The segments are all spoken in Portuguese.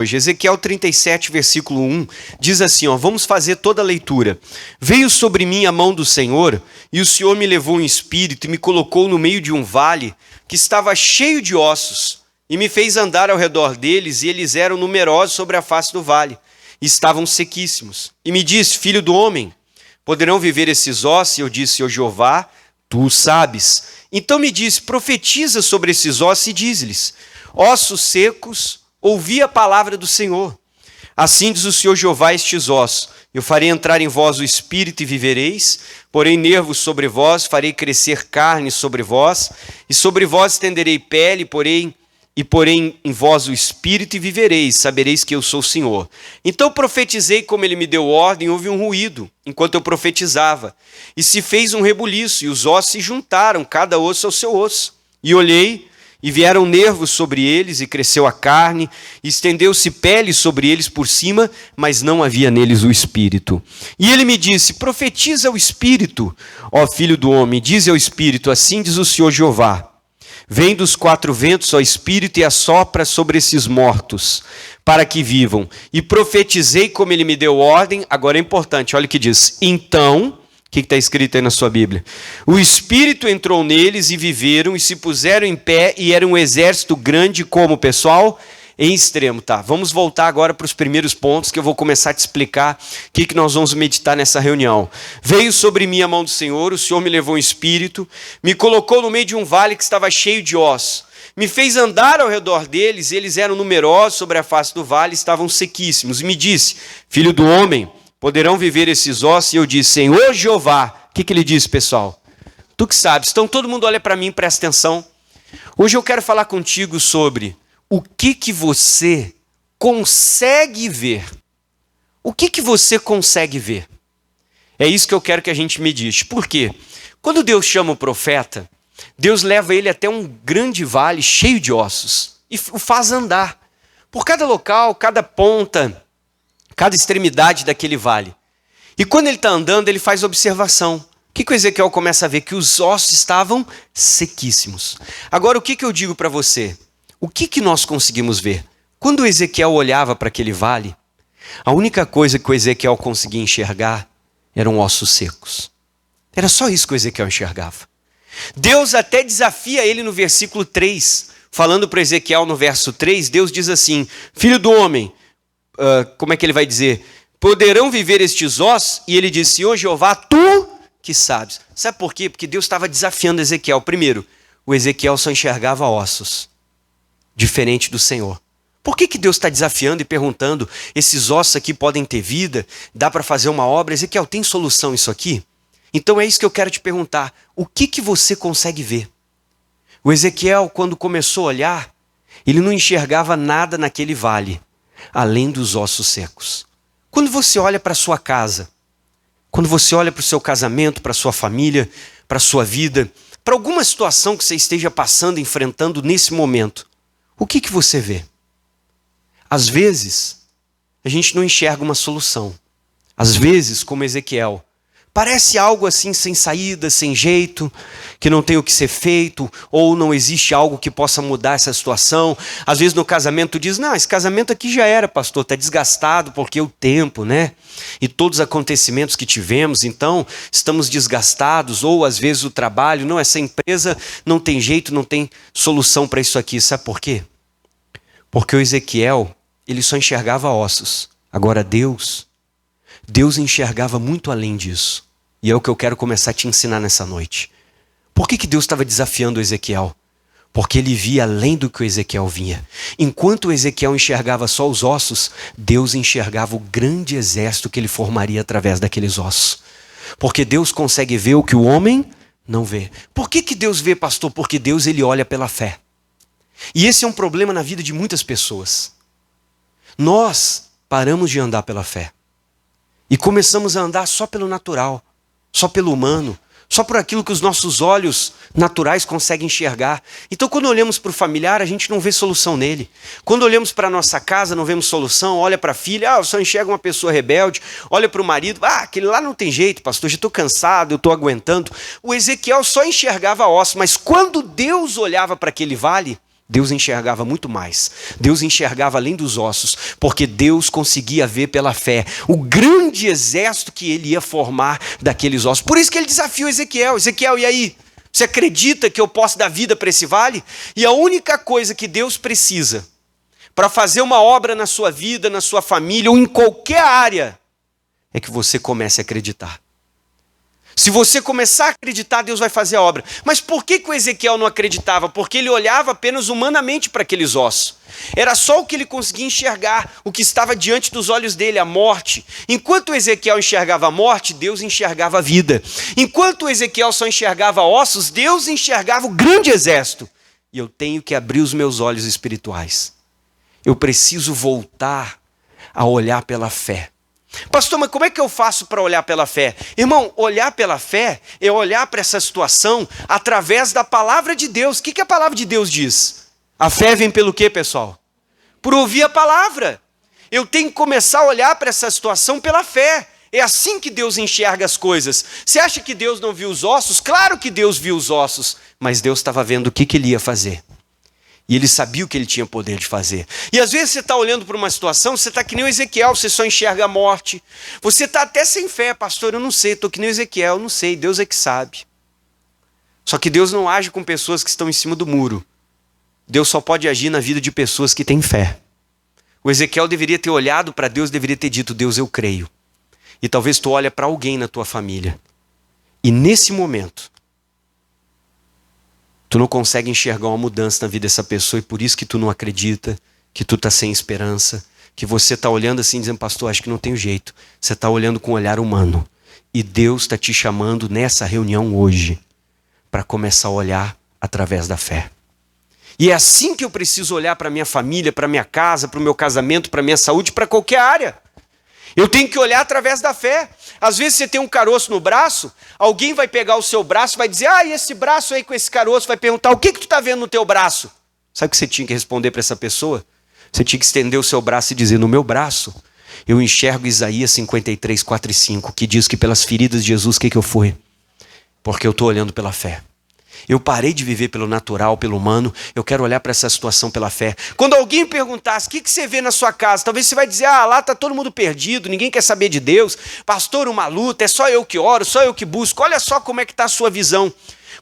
Hoje, Ezequiel 37, versículo 1, diz assim, vamos fazer toda a leitura. Veio sobre mim a mão do Senhor, e o Senhor me levou em espírito e me colocou no meio de um vale que estava cheio de ossos, e me fez andar ao redor deles, e eles eram numerosos sobre a face do vale, e estavam sequíssimos. E me disse, filho do homem, poderão viver esses ossos? E eu disse, ó Jeová, tu o sabes. Então me disse, profetiza sobre esses ossos e diz-lhes, ossos secos, ouvi a palavra do Senhor. Assim diz o Senhor Jeová a estes ossos, eu farei entrar em vós o espírito e vivereis, porém nervos sobre vós, farei crescer carne sobre vós, e sobre vós estenderei pele, porém em vós o espírito e vivereis, sabereis que eu sou o Senhor. Então profetizei como ele me deu ordem, houve um ruído, enquanto eu profetizava, e se fez um rebuliço, e os ossos se juntaram, cada osso ao seu osso. E olhei, e vieram nervos sobre eles, e cresceu a carne, e estendeu-se pele sobre eles por cima, mas não havia neles o espírito. E ele me disse, profetiza o espírito, ó filho do homem, dize ao espírito, assim diz o Senhor Jeová, vem dos quatro ventos, ó espírito, e assopra sobre esses mortos, para que vivam. E profetizei como ele me deu ordem, agora é importante, olha o que diz, então... O que está escrito aí na sua Bíblia? O Espírito entrou neles e viveram e se puseram em pé e era um exército grande como, pessoal? Em extremo, tá? Vamos voltar agora para os primeiros pontos que eu vou começar a te explicar o que nós vamos meditar nessa reunião. Veio sobre mim a mão do Senhor, o Senhor me levou em espírito, me colocou no meio de um vale que estava cheio de ossos. Me fez andar ao redor deles, eles eram numerosos sobre a face do vale, estavam sequíssimos. E me disse, filho do homem, poderão viver esses ossos? E eu disse, Senhor Jeová. O que ele disse, pessoal? Tu que sabes. Então todo mundo olha para mim, presta atenção. Hoje eu quero falar contigo sobre o que você consegue ver. O que você consegue ver? É isso que eu quero que a gente medite. Por quê? Quando Deus chama o profeta, Deus leva ele até um grande vale cheio de ossos e o faz andar. Por cada local, cada ponta, cada extremidade daquele vale. E quando ele está andando, ele faz observação. O que o Ezequiel começa a ver? Que os ossos estavam sequíssimos. Agora, o que eu digo para você? O que nós conseguimos ver? Quando o Ezequiel olhava para aquele vale, a única coisa que o Ezequiel conseguia enxergar eram ossos secos. Era só isso que o Ezequiel enxergava. Deus até desafia ele no versículo 3. Falando para Ezequiel no verso 3, Deus diz assim, filho do homem, como é que ele vai dizer? Poderão viver estes ossos? E ele diz, Senhor Jeová, tu que sabes. Sabe por quê? Porque Deus estava desafiando Ezequiel. Primeiro, o Ezequiel só enxergava ossos, diferente do Senhor. Por que Deus está desafiando e perguntando, esses ossos aqui podem ter vida? Dá para fazer uma obra? Ezequiel, tem solução isso aqui? Então é isso que eu quero te perguntar. O que você consegue ver? O Ezequiel, quando começou a olhar, ele não enxergava nada naquele vale, além dos ossos secos. Quando você olha para a sua casa, quando você olha para o seu casamento, para a sua família, para a sua vida, para alguma situação que você esteja passando, enfrentando nesse momento, o que você vê? Às vezes, a gente não enxerga uma solução. Às vezes, como Ezequiel, parece algo assim sem saída, sem jeito, que não tem o que ser feito, ou não existe algo que possa mudar essa situação. Às vezes no casamento tu diz, não, esse casamento aqui já era, pastor, está desgastado porque o tempo, né? E todos os acontecimentos que tivemos, então estamos desgastados, ou às vezes o trabalho, não, essa empresa não tem jeito, não tem solução para isso aqui. Sabe por quê? Porque o Ezequiel, ele só enxergava ossos. Agora Deus enxergava muito além disso. E é o que eu quero começar a te ensinar nessa noite. Por que Deus estava desafiando o Ezequiel? Porque ele via além do que o Ezequiel vinha. Enquanto o Ezequiel enxergava só os ossos, Deus enxergava o grande exército que ele formaria através daqueles ossos. Porque Deus consegue ver o que o homem não vê. Por que Deus vê, pastor? Porque Deus, ele olha pela fé. E esse é um problema na vida de muitas pessoas. Nós paramos de andar pela fé. E começamos a andar só pelo natural, só pelo humano, só por aquilo que os nossos olhos naturais conseguem enxergar. Então quando olhamos para o familiar, a gente não vê solução nele. Quando olhamos para a nossa casa, não vemos solução. Olha para a filha, eu só enxergo uma pessoa rebelde. Olha para o marido, aquele lá não tem jeito, pastor, já estou cansado, eu estou aguentando. O Ezequiel só enxergava ossos, mas quando Deus olhava para aquele vale, Deus enxergava muito mais. Deus enxergava além dos ossos, porque Deus conseguia ver pela fé o grande exército que ele ia formar daqueles ossos. Por isso que ele desafiou Ezequiel. Ezequiel, e aí? Você acredita que eu posso dar vida para esse vale? E a única coisa que Deus precisa para fazer uma obra na sua vida, na sua família ou em qualquer área, é que você comece a acreditar. Se você começar a acreditar, Deus vai fazer a obra. Mas por que o Ezequiel não acreditava? Porque ele olhava apenas humanamente para aqueles ossos. Era só o que ele conseguia enxergar, o que estava diante dos olhos dele, a morte. Enquanto Ezequiel enxergava a morte, Deus enxergava a vida. Enquanto Ezequiel só enxergava ossos, Deus enxergava o grande exército. E eu tenho que abrir os meus olhos espirituais. Eu preciso voltar a olhar pela fé. Pastor, mas como é que eu faço para olhar pela fé? Irmão, olhar pela fé é olhar para essa situação através da palavra de Deus. O que a palavra de Deus diz? A fé vem pelo quê, pessoal? Por ouvir a palavra. Eu tenho que começar a olhar para essa situação pela fé. É assim que Deus enxerga as coisas. Você acha que Deus não viu os ossos? Claro que Deus viu os ossos, mas Deus estava vendo o que ele ia fazer. E ele sabia o que ele tinha poder de fazer. E às vezes você está olhando para uma situação, você está que nem o Ezequiel, você só enxerga a morte. Você está até sem fé, pastor, eu não sei, estou que nem o Ezequiel, eu não sei, Deus é que sabe. Só que Deus não age com pessoas que estão em cima do muro. Deus só pode agir na vida de pessoas que têm fé. O Ezequiel deveria ter olhado para Deus, deveria ter dito, Deus, eu creio. E talvez tu olha para alguém na tua família. E nesse momento, tu não consegue enxergar uma mudança na vida dessa pessoa e por isso que tu não acredita, que tu está sem esperança, que você está olhando assim dizendo, pastor, acho que não tem jeito. Você está olhando com um olhar humano. E Deus está te chamando nessa reunião hoje para começar a olhar através da fé. E é assim que eu preciso olhar para a minha família, para a minha casa, para o meu casamento, para a minha saúde, para qualquer área. Eu tenho que olhar através da fé. Às vezes você tem um caroço no braço, alguém vai pegar o seu braço e vai dizer, e esse braço aí com esse caroço, vai perguntar, o que tu está vendo no teu braço? Sabe o que você tinha que responder para essa pessoa? Você tinha que estender o seu braço e dizer, no meu braço, eu enxergo Isaías 53, 4 e 5, que diz que pelas feridas de Jesus, o que eu fui? Porque eu estou olhando pela fé. Eu parei de viver pelo natural, pelo humano. Eu quero olhar para essa situação pela fé. Quando alguém perguntasse, o que você vê na sua casa? Talvez você vai dizer, lá está todo mundo perdido, ninguém quer saber de Deus. Pastor, uma luta, é só eu que oro, só eu que busco. Olha só como é que está a sua visão.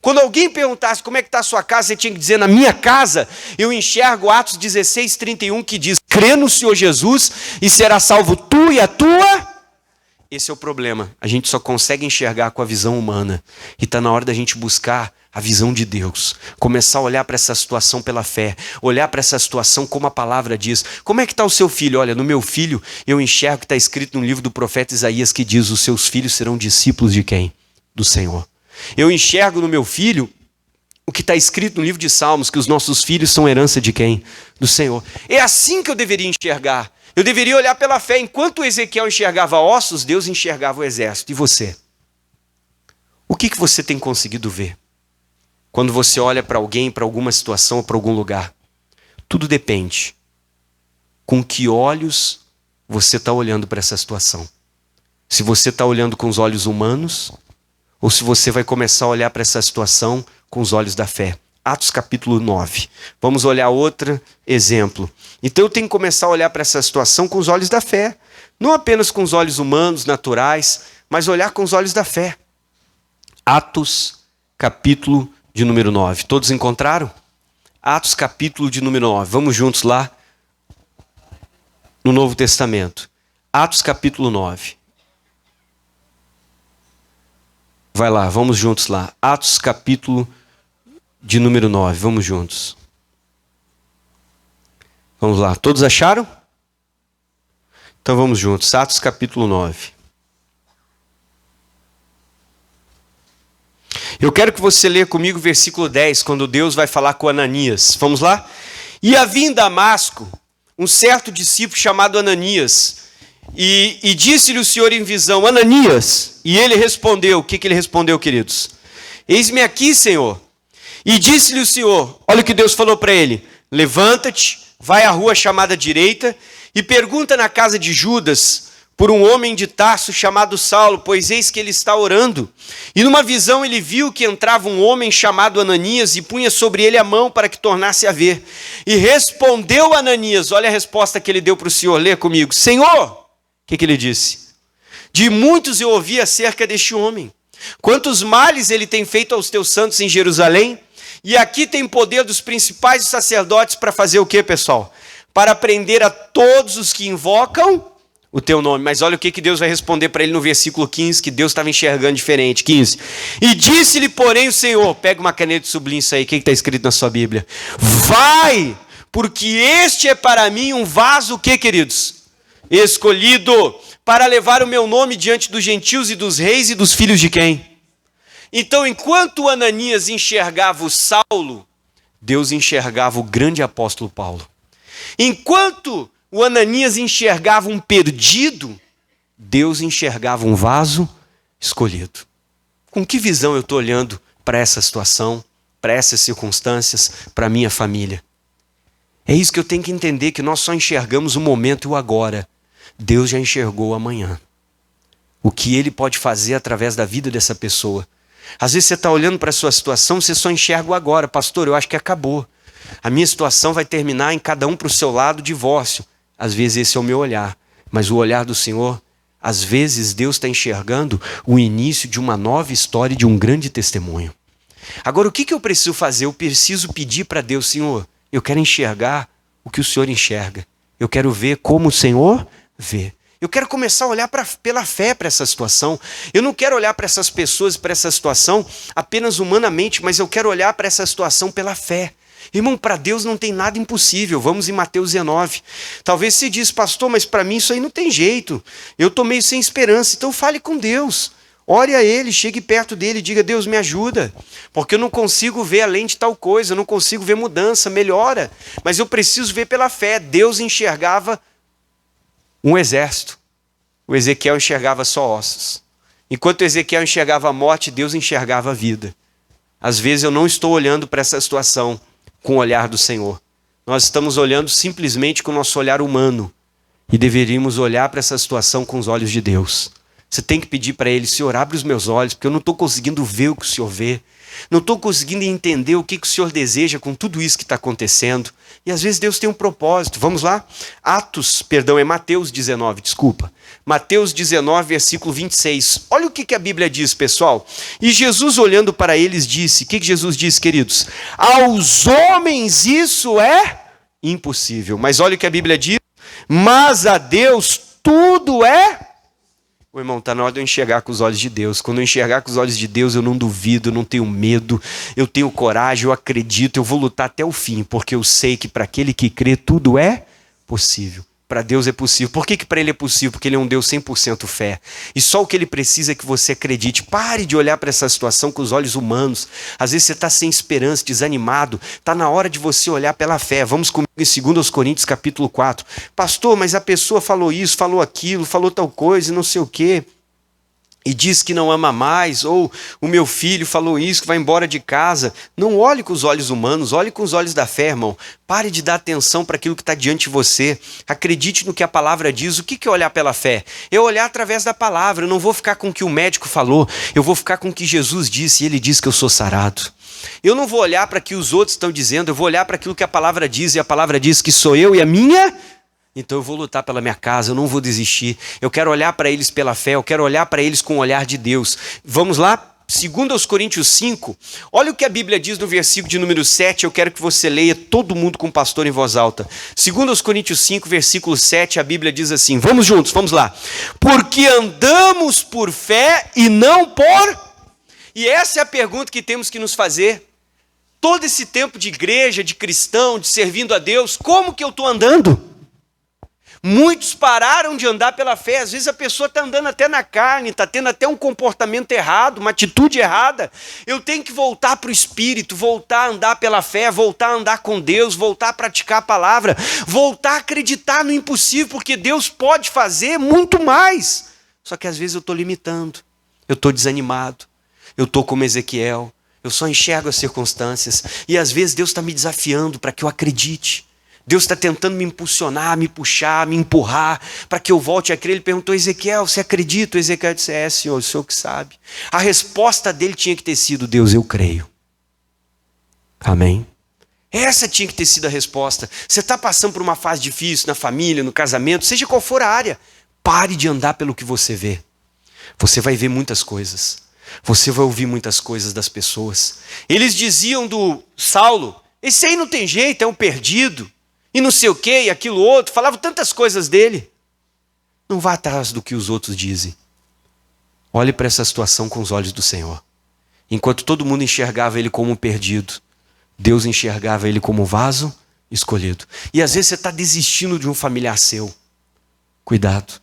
Quando alguém perguntasse como é que está a sua casa, você tinha que dizer, na minha casa, eu enxergo Atos 16, 31, que diz, crê no Senhor Jesus e será salvo tu e a tua... Esse é o problema. A gente só consegue enxergar com a visão humana. E está na hora da gente buscar a visão de Deus. Começar a olhar para essa situação pela fé. Olhar para essa situação como a palavra diz. Como é que está o seu filho? Olha, no meu filho, eu enxergo que está escrito no livro do profeta Isaías que diz, os seus filhos serão discípulos de quem? Do Senhor. Eu enxergo no meu filho o que está escrito no livro de Salmos, que os nossos filhos são herança de quem? Do Senhor. É assim que eu deveria enxergar. Eu deveria olhar pela fé. Enquanto Ezequiel enxergava ossos, Deus enxergava o exército. E você? O que você tem conseguido ver? Quando você olha para alguém, para alguma situação ou para algum lugar? Tudo depende. Com que olhos você está olhando para essa situação? Se você está olhando com os olhos humanos, ou se você vai começar a olhar para essa situação com os olhos da fé. Atos capítulo 9. Vamos olhar outro exemplo. Então eu tenho que começar a olhar para essa situação com os olhos da fé. Não apenas com os olhos humanos, naturais, mas olhar com os olhos da fé. Atos capítulo de número 9. Todos encontraram? Atos capítulo de número 9. Vamos juntos lá no Novo Testamento. Atos capítulo 9. Vai lá, vamos juntos lá. Atos capítulo de número 9. Vamos juntos. Vamos lá. Todos acharam? Então vamos juntos. Atos capítulo 9. Eu quero que você leia comigo o versículo 10, quando Deus vai falar com Ananias. Vamos lá? E havia em Damasco um certo discípulo chamado Ananias. E disse-lhe o Senhor em visão, Ananias. E ele respondeu. O que ele respondeu, queridos? Eis-me aqui, Senhor. E disse-lhe o Senhor, olha o que Deus falou para ele. Levanta-te, vai à rua chamada direita e pergunta na casa de Judas por um homem de Tarso chamado Saulo, pois eis que ele está orando. E numa visão ele viu que entrava um homem chamado Ananias e punha sobre ele a mão para que tornasse a ver. E respondeu Ananias, olha a resposta que ele deu para o Senhor, lê comigo. Senhor, o que ele disse? De muitos eu ouvi acerca deste homem. Quantos males ele tem feito aos teus santos em Jerusalém? E aqui tem poder dos principais sacerdotes para fazer o que, pessoal? Para prender a todos os que invocam o teu nome. Mas olha o que Deus vai responder para ele no versículo 15, que Deus estava enxergando diferente. 15. E disse-lhe, porém, o Senhor, pega uma caneta e sublinha isso aí, o que está escrito na sua Bíblia? Vai, porque este é para mim um vaso, o que, queridos? Escolhido, para levar o meu nome diante dos gentios e dos reis e dos filhos de quem? Então, enquanto Ananias enxergava o Saulo, Deus enxergava o grande apóstolo Paulo. Enquanto o Ananias enxergava um perdido, Deus enxergava um vaso escolhido. Com que visão eu estou olhando para essa situação, para essas circunstâncias, para a minha família? É isso que eu tenho que entender, que nós só enxergamos o momento e o agora. Deus já enxergou o amanhã. O que Ele pode fazer através da vida dessa pessoa. Às vezes você está olhando para a sua situação, você só enxerga o agora. Pastor, eu acho que acabou. A minha situação vai terminar em cada um para o seu lado, divórcio. Às vezes esse é o meu olhar, mas o olhar do Senhor, às vezes Deus está enxergando o início de uma nova história, de um grande testemunho. Agora, o que eu preciso fazer? Eu preciso pedir para Deus, Senhor, eu quero enxergar o que o Senhor enxerga. Eu quero ver como o Senhor vê. Eu quero começar a olhar pela fé para essa situação. Eu não quero olhar para essas pessoas, para essa situação apenas humanamente, mas eu quero olhar para essa situação pela fé. Irmão, para Deus não tem nada impossível. Vamos em Mateus 19. Talvez você diz, pastor, mas para mim isso aí não tem jeito. Eu estou meio sem esperança. Então fale com Deus. Ore a Ele, chegue perto dEle e diga, Deus, me ajuda. Porque eu não consigo ver além de tal coisa, eu não consigo ver mudança, melhora. Mas eu preciso ver pela fé. Deus enxergava um exército. O Ezequiel enxergava só ossos. Enquanto Ezequiel enxergava a morte, Deus enxergava a vida. Às vezes eu não estou olhando para essa situação com o olhar do Senhor. Nós estamos olhando simplesmente com o nosso olhar humano e deveríamos olhar para essa situação com os olhos de Deus. Você tem que pedir para Ele, Senhor, abre os meus olhos, porque eu não estou conseguindo ver o que o Senhor vê. Não estou conseguindo entender o que o Senhor deseja com tudo isso que está acontecendo. E às vezes Deus tem um propósito. Vamos lá? É Mateus 19, desculpa. Mateus 19, versículo 26. Olha o que a Bíblia diz, pessoal. E Jesus, olhando para eles, disse, o que Jesus disse, queridos? Aos homens isso é impossível. Mas olha o que a Bíblia diz. Mas a Deus tudo é... O irmão, está na hora de eu enxergar com os olhos de Deus. Quando eu enxergar com os olhos de Deus, eu não duvido, eu não tenho medo, eu tenho coragem, eu acredito, eu vou lutar até o fim, porque eu sei que para aquele que crê, tudo é possível. Para Deus é possível. Por que para Ele é possível? Porque Ele é um Deus 100% fé. E só o que Ele precisa é que você acredite. Pare de olhar para essa situação com os olhos humanos. Às vezes você está sem esperança, desanimado. Está na hora de você olhar pela fé. Vamos comigo em 2 Coríntios capítulo 4. Pastor, mas a pessoa falou isso, falou aquilo, falou tal coisa e não sei o quê. E diz que não ama mais, ou o meu filho falou isso, que vai embora de casa. Não olhe com os olhos humanos, olhe com os olhos da fé, irmão. Pare de dar atenção para aquilo que está diante de você. Acredite no que a palavra diz. O que é olhar pela fé? É olhar através da palavra. Eu não vou ficar com o que o médico falou, eu vou ficar com o que Jesus disse, e Ele diz que eu sou sarado. Eu não vou olhar para o que os outros estão dizendo, eu vou olhar para aquilo que a palavra diz, e a palavra diz que sou eu e a minha... Então eu vou lutar pela minha casa, eu não vou desistir. Eu quero olhar para eles pela fé, eu quero olhar para eles com o olhar de Deus. Vamos lá? 2 Coríntios 5. Olha o que a Bíblia diz no versículo de número 7. Eu quero que você leia, todo mundo com o pastor em voz alta. 2 Coríntios 5, versículo 7, a Bíblia diz assim. Vamos juntos, vamos lá. Porque andamos por fé e não por... E essa é a pergunta que temos que nos fazer. Todo esse tempo de igreja, de cristão, de servindo a Deus, como que eu estou andando? Muitos pararam de andar pela fé. Às vezes a pessoa está andando até na carne, está tendo até um comportamento errado, uma atitude errada. Eu tenho que voltar para o Espírito, voltar a andar pela fé, voltar a andar com Deus, voltar a praticar a palavra, voltar a acreditar no impossível, porque Deus pode fazer muito mais. Só que às vezes eu estou limitando, eu estou desanimado, eu estou como Ezequiel, eu só enxergo as circunstâncias. E às vezes Deus está me desafiando para que eu acredite. Deus está tentando me impulsionar, me puxar, me empurrar, para que eu volte a crer. Ele perguntou: Ezequiel, você acredita? O Ezequiel disse: é, Senhor, o Senhor que sabe. A resposta dele tinha que ter sido: Deus, eu creio. Amém? Essa tinha que ter sido a resposta. Você está passando por uma fase difícil na família, no casamento, seja qual for a área, pare de andar pelo que você vê. Você vai ver muitas coisas. Você vai ouvir muitas coisas das pessoas. Eles diziam do Saulo: esse aí não tem jeito, é um perdido. E não sei o que, e aquilo outro. Falavam tantas coisas dele. Não vá atrás do que os outros dizem. Olhe para essa situação com os olhos do Senhor. Enquanto todo mundo enxergava ele como um perdido, Deus enxergava ele como um vaso escolhido. E às vezes você está desistindo de um familiar seu. Cuidado.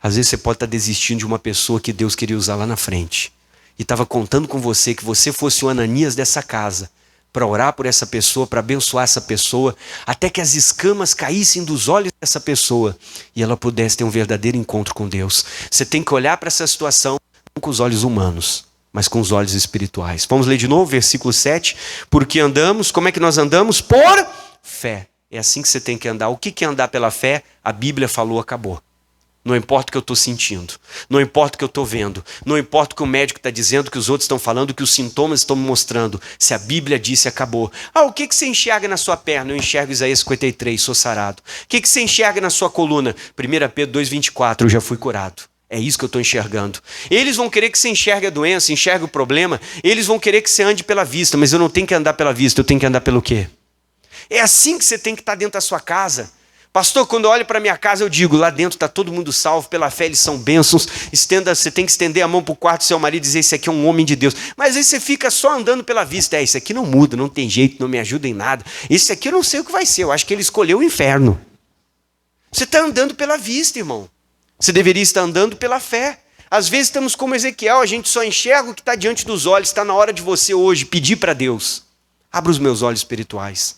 Às vezes você pode estar desistindo de uma pessoa que Deus queria usar lá na frente. E estava contando com você que você fosse o Ananias dessa casa, para orar por essa pessoa, para abençoar essa pessoa, até que as escamas caíssem dos olhos dessa pessoa e ela pudesse ter um verdadeiro encontro com Deus. Você tem que olhar para essa situação não com os olhos humanos, mas com os olhos espirituais. Vamos ler de novo, versículo 7. Porque andamos, como é que nós andamos? Por fé. É assim que você tem que andar. O que é andar pela fé? A Bíblia falou, acabou. Não importa o que eu estou sentindo, não importa o que eu estou vendo, não importa o que o médico está dizendo, o que os outros estão falando, o que os sintomas estão me mostrando. Se a Bíblia disse, acabou. O que você enxerga na sua perna? Eu enxergo Isaías 53, sou sarado. O que você enxerga na sua coluna? 1 Pedro 2,24, eu já fui curado. É isso que eu estou enxergando. Eles vão querer que você enxergue a doença, enxergue o problema. Eles vão querer que você ande pela vista, mas eu não tenho que andar pela vista, eu tenho que andar pelo quê? É assim que você tem que estar dentro da sua casa. Pastor, quando eu olho para minha casa, eu digo: lá dentro está todo mundo salvo, pela fé eles são bênçãos. Você tem que estender a mão para o quarto do seu marido e dizer: esse aqui é um homem de Deus. Mas aí você fica só andando pela vista. Esse aqui não muda, não tem jeito, não me ajuda em nada. Esse aqui eu não sei o que vai ser, eu acho que ele escolheu o inferno. Você está andando pela vista, irmão. Você deveria estar andando pela fé. Às vezes estamos como Ezequiel, a gente só enxerga o que está diante dos olhos. Está na hora de você hoje pedir para Deus: abra os meus olhos espirituais.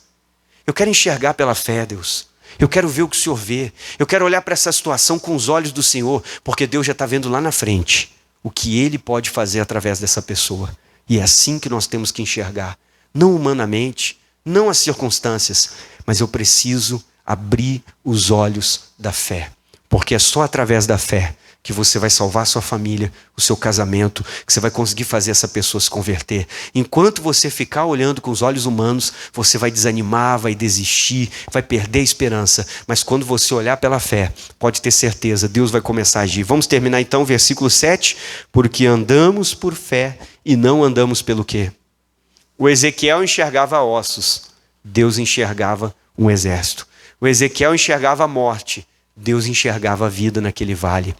Eu quero enxergar pela fé, Deus. Eu quero ver o que o Senhor vê. Eu quero olhar para essa situação com os olhos do Senhor, porque Deus já está vendo lá na frente o que Ele pode fazer através dessa pessoa. E é assim que nós temos que enxergar. Não humanamente, não as circunstâncias, mas eu preciso abrir os olhos da fé. Porque é só através da fé que você vai salvar a sua família, o seu casamento, que você vai conseguir fazer essa pessoa se converter. Enquanto você ficar olhando com os olhos humanos, você vai desanimar, vai desistir, vai perder a esperança. Mas quando você olhar pela fé, pode ter certeza, Deus vai começar a agir. Vamos terminar então o versículo 7. Porque andamos por fé e não andamos pelo quê? O Ezequiel enxergava ossos, Deus enxergava um exército. O Ezequiel enxergava a morte, Deus enxergava a vida naquele vale.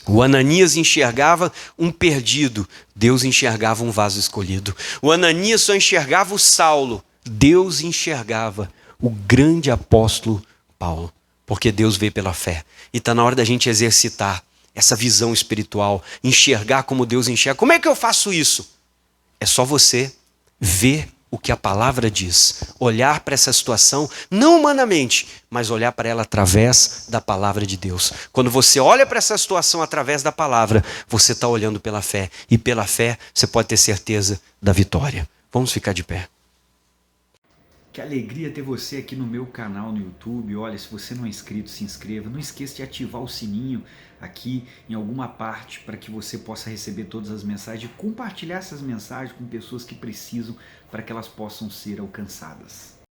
O Ananias enxergava um perdido, Deus enxergava um vaso escolhido. O Ananias só enxergava o Saulo, Deus enxergava o grande apóstolo Paulo, porque Deus vê pela fé. E está na hora da gente exercitar essa visão espiritual, enxergar como Deus enxerga. Como é que eu faço isso? É só você ver o que a palavra diz, olhar para essa situação, não humanamente, mas olhar para ela através da palavra de Deus. Quando você olha para essa situação através da palavra, você está olhando pela fé, e pela fé você pode ter certeza da vitória. Vamos ficar de pé. Que alegria ter você aqui no meu canal no YouTube. Olha, se você não é inscrito, se inscreva. Não esqueça de ativar o sininho aqui em alguma parte para que você possa receber todas as mensagens e compartilhar essas mensagens com pessoas que precisam para que elas possam ser alcançadas.